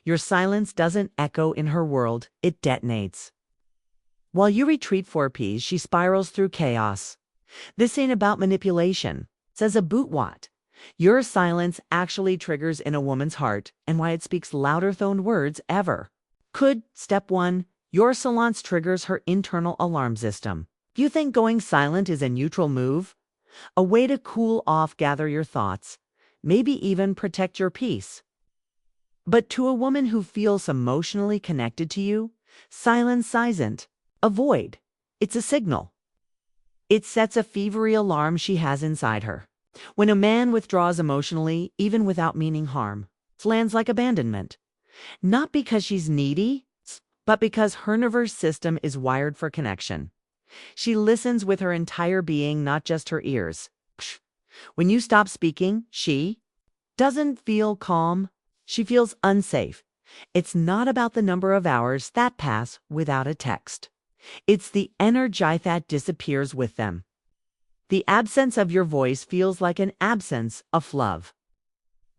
Your silence doesn't echo in her world, it detonates. While you retreat for peace, she spirals through chaos. This ain't about manipulation, says a bootwat. Your silence actually triggers in a woman's heart, and why it speaks louder toned words ever. Step 1, your silence triggers her internal alarm system. You think going silent is a neutral move? A way to cool off, gather your thoughts, maybe even protect your peace. But to a woman who feels emotionally connected to you, silence isn't a void. It's a signal. It sets a feverish alarm she has inside her. When a man withdraws emotionally, even without meaning harm, it lands like abandonment. Not because she's needy, but because her nervous system is wired for connection. She listens with her entire being, not just her ears. When you stop speaking, she doesn't feel calm. She feels unsafe. It's not about the number of hours that pass without a text. It's the energy that disappears with them. The absence of your voice feels like an absence of love.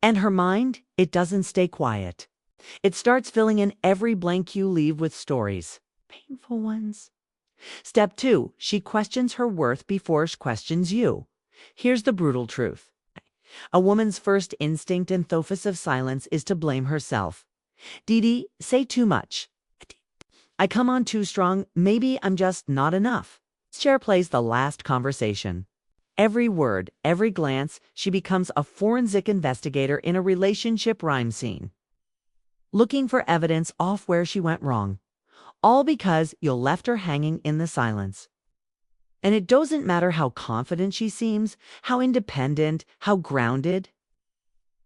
And her mind, it doesn't stay quiet. It starts filling in every blank you leave with stories. Painful ones. Step 2, she questions her worth before she questions you. Here's the brutal truth. A woman's first instinct in thofus of silence is to blame herself. Dee, say too much. I come on too strong, maybe I'm just not enough. Cher plays the last conversation. Every word, every glance, she becomes a forensic investigator in a relationship rhyme scene. Looking for evidence off where she went wrong. All because you left her hanging in the silence. And it doesn't matter how confident she seems, how independent, how grounded.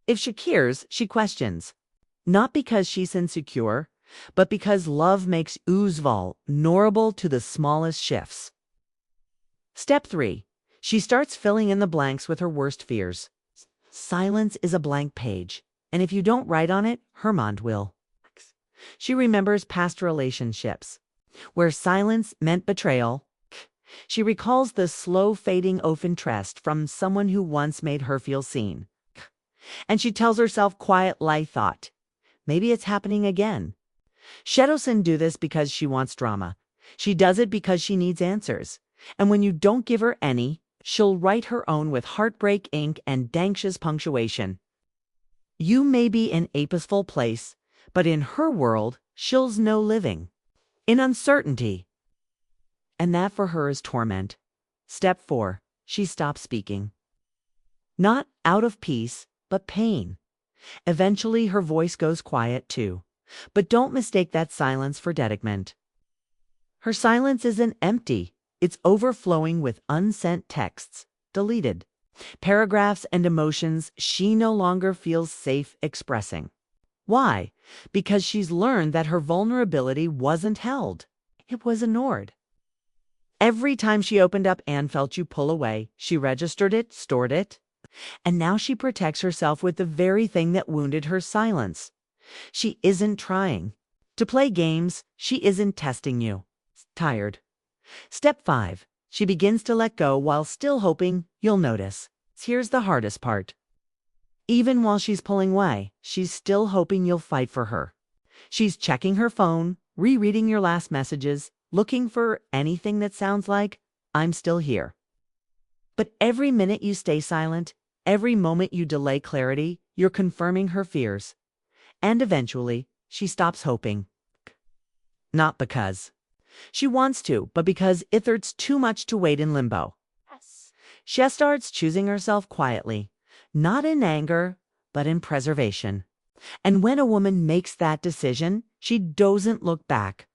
If she cares, she questions. Not because she's insecure, but because love makes ooze vulnerable to the smallest shifts. Step 3. She starts filling in the blanks with her worst fears. Silence is a blank page, and if you don't write on it, her mind will. She remembers past relationships, where silence meant betrayal. She recalls the slow fading of interest from someone who once made her feel seen. And she tells herself quietly thought, maybe it's happening again. She doesn't do this because she wants drama. She does it because she needs answers. And when you don't give her any, she'll write her own with heartbreak ink and anxious punctuation. You may be in a peaceful place, but in her world, she'll know living in uncertainty. And that for her is torment. Step 4. She stops speaking. Not out of peace, but pain. Eventually, her voice goes quiet too. But don't mistake that silence for detachment. Her silence isn't empty. It's overflowing with unsent texts, deleted paragraphs and emotions she no longer feels safe expressing. Why? Because she's learned that her vulnerability wasn't held. It was ignored. Every time she opened up and felt you pull away, she registered it, stored it, and now she protects herself with the very thing that wounded her silence. She isn't trying to play games. She isn't testing you. Tired. Step 5. She begins to let go while still hoping you'll notice. Here's the hardest part. Even while she's pulling away, she's still hoping you'll fight for her. She's checking her phone, rereading your last messages, looking for anything that sounds like, I'm still here. But every minute you stay silent, every moment you delay clarity, you're confirming her fears. And eventually, she stops hoping. Not because she wants to, but because it hurts too much to wait in limbo. Yes. She starts choosing herself quietly, not in anger, but in preservation. And when a woman makes that decision, she doesn't look back.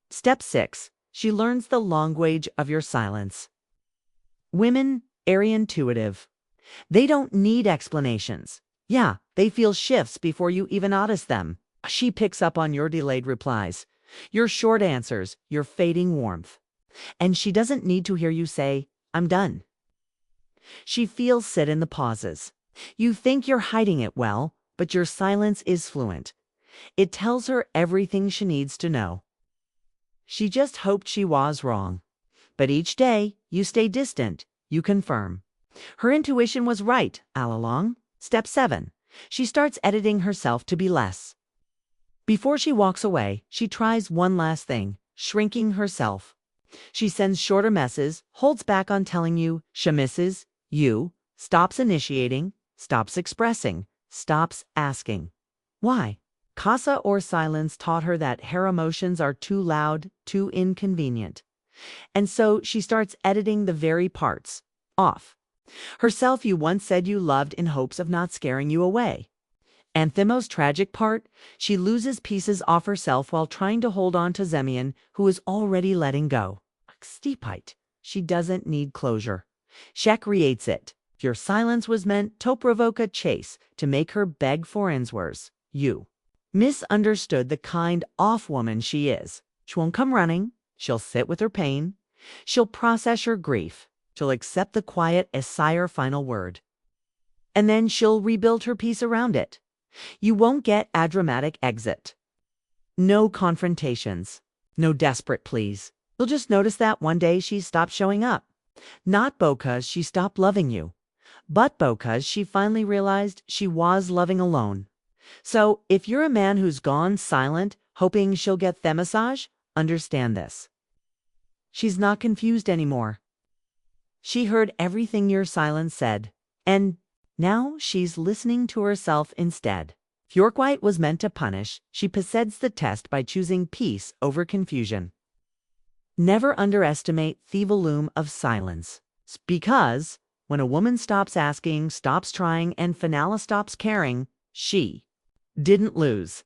Step 6. She learns the language of your silence. Women are intuitive. They don't need explanations. Yeah, they feel shifts before you even notice them. She picks up on your delayed replies, your short answers, your fading warmth. And she doesn't need to hear you say, I'm done. She feels sit in the pauses. You think you're hiding it well, but your silence is fluent. It tells her everything she needs to know. She just hoped she was wrong. But each day, you stay distant, you confirm. Her intuition was right all along. Step 7. She starts editing herself to be less Before she walks away, she tries one last thing, shrinking herself. She sends shorter messages, holds back on telling you she misses you, stops initiating, stops expressing, stops asking. Why? Casa or silence taught her that her emotions are too loud, too inconvenient. And so she starts editing the very parts off. Herself you once said you loved in hopes of not scaring you away. And the most tragic part, she loses pieces off herself while trying to hold on to Zemian, who is already letting go. Stipite. She doesn't need closure. She creates it. Your silence was meant to provoke a chase, to make her beg for answers. You misunderstood the kind off woman she is. She won't come running. She'll sit with her pain. She'll process her grief. She'll accept the quiet as sire final word. And then she'll rebuild her peace around it. You won't get a dramatic exit. No confrontations. No desperate pleas. You'll just notice that one day she stopped showing up. Not because she stopped loving you, but because she finally realized she was loving alone. So if you're a man who's gone silent, hoping she'll get the massage, understand this. She's not confused anymore. She heard everything your silence said, and now she's listening to herself instead. If your quiet was meant to punish, she passes the test by choosing peace over confusion. Never underestimate the volume of silence. Because when a woman stops asking, stops trying, and finally stops caring, she didn't lose.